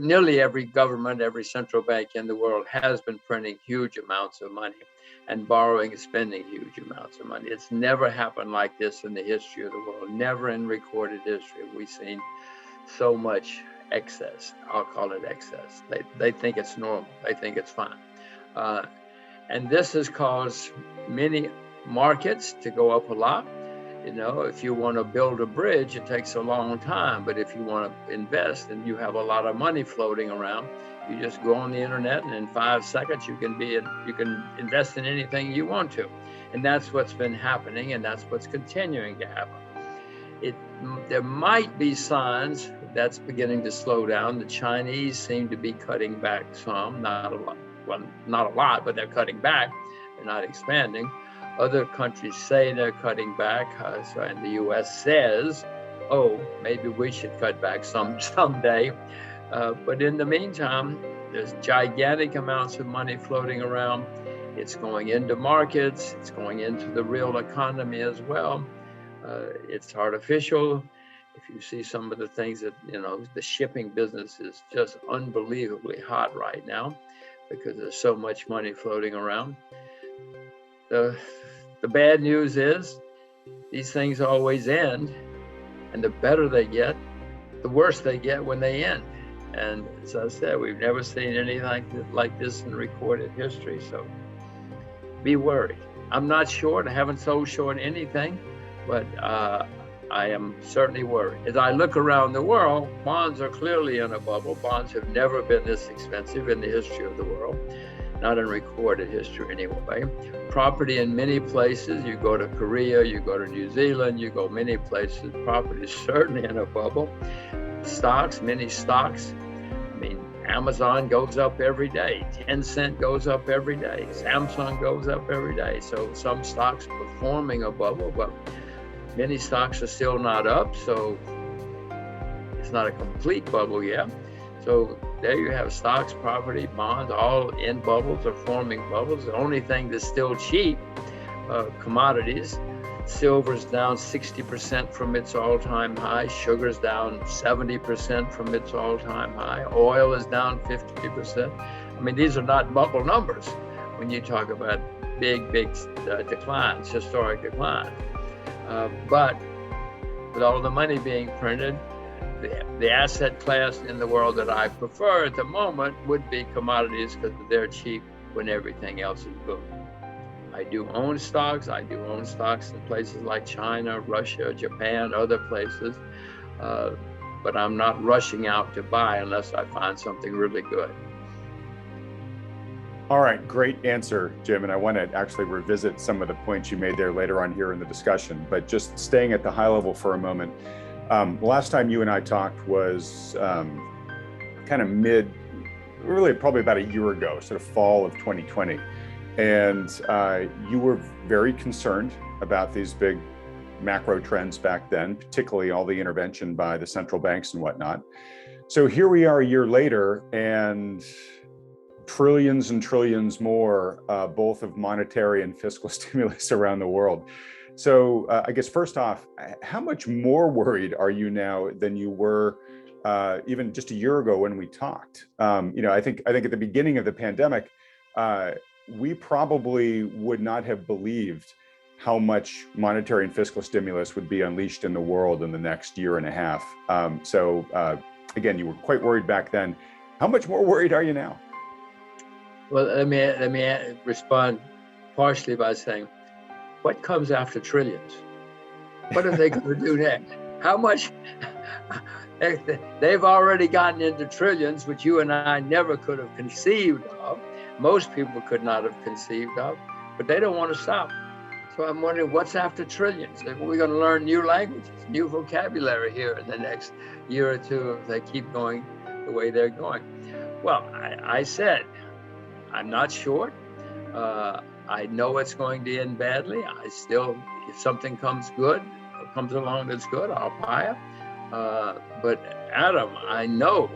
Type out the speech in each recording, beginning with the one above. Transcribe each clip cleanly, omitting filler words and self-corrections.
nearly every government, every central bank in the world has been printing huge amounts of money and borrowing and spending huge amounts of money. It's never happened like this in the history of the world. Never in recorded history have we seen so much excess. I'll call it excess. They think it's normal. They think it's fine. And this has caused many markets to go up a lot. You know, if you want to build a bridge, it takes a long time. But if you want to invest and you have a lot of money floating around, you just go on the internet, and in 5 seconds you can invest in anything you want to. And that's what's been happening, and that's what's continuing to happen. There might be signs that's beginning to slow down. The Chinese seem to be cutting back some, not a lot. Well, not a lot, but they're cutting back. They're not expanding. Other countries say they're cutting back, and the U.S. says, "Oh, maybe we should cut back someday." But in the meantime, there's gigantic amounts of money floating around. It's going into markets. It's going into the real economy as well. It's artificial. If you see some of the things that, the shipping business is just unbelievably hot right now because there's so much money floating around. The bad news is these things always end, and the better they get, the worse they get when they end. And as I said, we've never seen anything like this in recorded history, so be worried. I'm not short. I haven't sold short anything, but I am certainly worried. As I look around the world, bonds are clearly in a bubble. Bonds have never been this expensive in the history of the world. Not in recorded history anyway. Property in many places, you go to Korea, you go to New Zealand, you go many places, property is certainly in a bubble. Stocks, many stocks. I mean, Amazon goes up every day. Tencent goes up every day. Samsung goes up every day. So some stocks are performing a bubble, but many stocks are still not up. So it's not a complete bubble yet. So there you have stocks, property, bonds, all in bubbles or forming bubbles. The only thing that's still cheap, commodities. Silver's down 60% from its all-time high. Sugar's down 70% from its all-time high. Oil is down 50%. I mean, these are not bubble numbers when you talk about big declines, historic declines. But with all the money being printed, the asset class in the world that I prefer at the moment would be commodities because they're cheap when everything else is booming. I do own stocks. I do own stocks in places like China, Russia, Japan, other places. But I'm not rushing out to buy unless I find something really good. All right, great answer, Jim. And I want to actually revisit some of the points you made there later on here in the discussion. But just staying at the high level for a moment. Last time you and I talked was kind of really probably about a year ago, sort of fall of 2020. And you were very concerned about these big macro trends back then, particularly all the intervention by the central banks and whatnot. So here we are a year later, and trillions and trillions more, both of monetary and fiscal stimulus around the world. So I guess first off, how much more worried are you now than you were even just a year ago when we talked? I think at the beginning of the pandemic, we probably would not have believed how much monetary and fiscal stimulus would be unleashed in the world in the next year and a half. So again, you were quite worried back then. How much more worried are you now? Well, let me respond partially by saying, what comes after trillions? What are they going to do next? How much? They've already gotten into trillions, which you and I never could have conceived of. Most people could not have conceived of, but they don't want to stop. So I'm wondering what's after trillions? We're going to learn new languages, new vocabulary here in the next year or two if they keep going the way they're going. Well, I said, I'm not short. I know it's going to end badly. If something comes along that's good, I'll buy it. But Adam, I know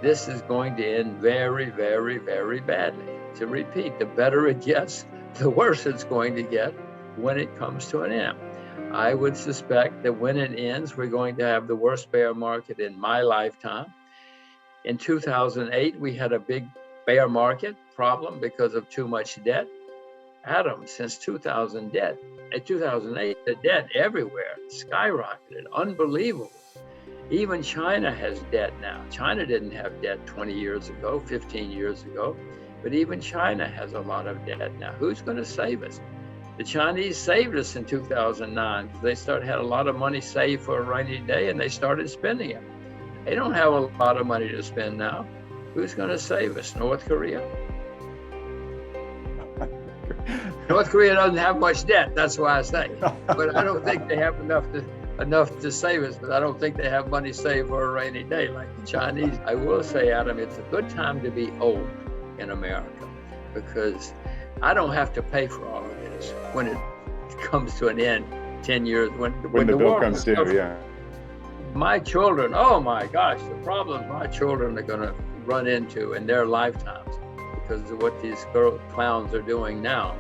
this is going to end very, very, very badly. To repeat, the better it gets, the worse it's going to get when it comes to an end. I would suspect that when it ends, we're going to have the worst bear market in my lifetime. In 2008, we had a big bear market problem because of too much debt. Adam, since 2008, the debt everywhere skyrocketed, unbelievable. Even China has debt now. China didn't have debt 20 years ago, 15 years ago, but even China has a lot of debt now. Who's going to save us? The Chinese saved us in 2009 because they had a lot of money saved for a rainy day and they started spending it. They don't have a lot of money to spend now. Who's going to save us? North Korea? North Korea doesn't have much debt, that's why I say. But I don't think they have enough to save us, but I don't think they have money saved for a rainy day like the Chinese. I will say, Adam, it's a good time to be old in America because I don't have to pay for all of this when it comes to an end 10 years. When the bill comes due, yeah. My children, oh my gosh, the problems my children are going to run into in their lifetimes because of what these clowns are doing now.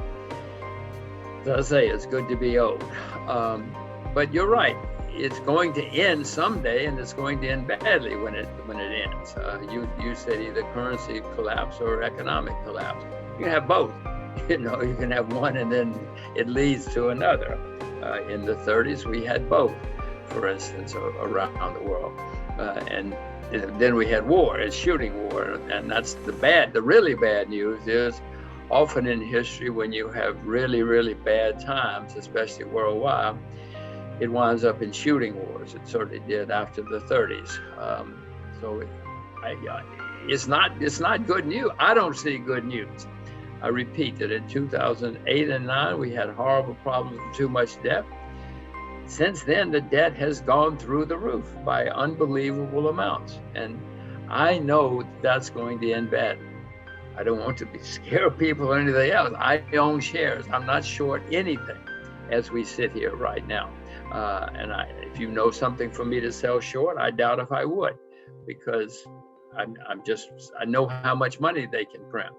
As I say, it's good to be old. But you're right, it's going to end someday and it's going to end badly when it ends. You said either currency collapse or economic collapse. You can have both. You can have one and then it leads to another. In the 30s, we had both, for instance, around the world. And then we had war, it's shooting war. And that's the really bad news is often in history when you have really, really bad times, especially worldwide, it winds up in shooting wars. It certainly did after the 30s. It's not good news. I don't see good news. I repeat that in 2008 and 9, we had horrible problems with too much debt. Since then, the debt has gone through the roof by unbelievable amounts. And I know that's going to end badly. I don't want to scare people or anything else. I own shares. I'm not short anything as we sit here right now. If you know something for me to sell short, I doubt if I would, because I know how much money they can print.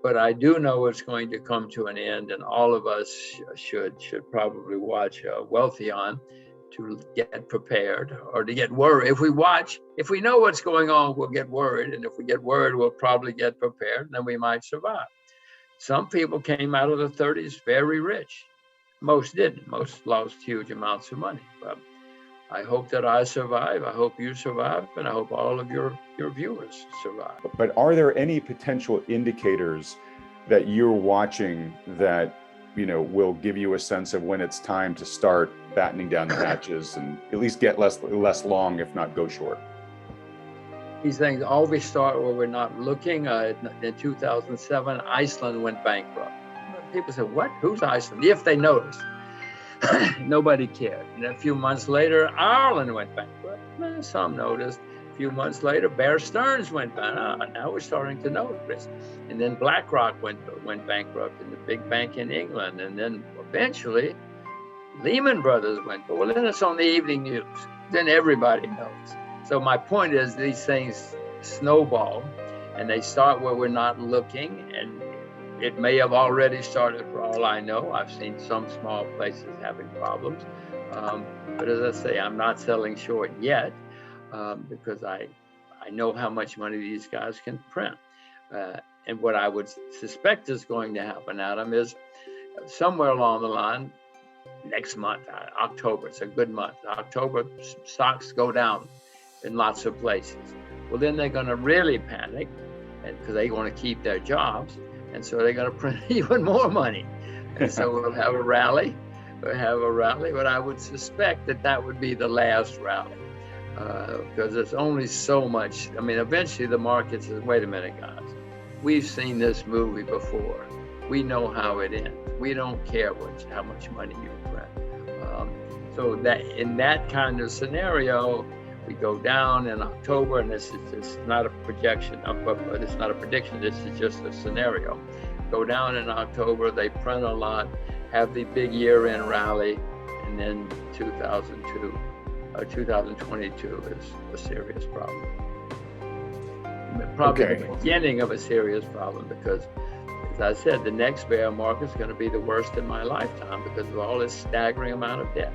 But I do know it's going to come to an end, and all of us should probably watch Wealthion to get prepared or to get worried. If we know what's going on, we'll get worried. And if we get worried, we'll probably get prepared, and then we might survive. Some people came out of the 30s very rich. Most didn't. Most lost huge amounts of money. But I hope that I survive. I hope you survive, and I hope all of your viewers survive. But are there any potential indicators that you're watching that will give you a sense of when it's time to start battening down the hatches and at least get less long, if not go short? These things always start where we're not looking. In 2007, Iceland went bankrupt. People said, "What? Who's Iceland?" If they noticed. Nobody cared. And a few months later, Ireland went bankrupt. Some noticed. A few months later, Bear Stearns went bankrupt. Now we're starting to notice. And then BlackRock went bankrupt in the big bank in England. And then eventually, Lehman Brothers went. Well, then it's on the evening news. Then everybody knows. So my point is these things snowball and they start where we're not looking, and it may have already started for all I know. I've seen some small places having problems. But as I say, I'm not selling short yet because I know how much money these guys can print. And what I would suspect is going to happen, Adam, is somewhere along the line, next month, October, it's a good month. October, stocks go down in lots of places. Well, then they're going to really panic because they want to keep their jobs. And so they're going to print even more money. And so we'll have a rally. But I would suspect that would be the last rally because there's only so much. I mean, eventually the market says, wait a minute, guys. We've seen this movie before. We know how it ends. We don't care how much money you print. So that in that kind of scenario, we go down in October, and this is not a projection, it's not a prediction, this is just a scenario. Go down in October, they print a lot, have the big year-end rally, and then 2022 is a serious problem. Probably the beginning of a serious problem because, as I said, the next bear market is going to be the worst in my lifetime because of all this staggering amount of debt.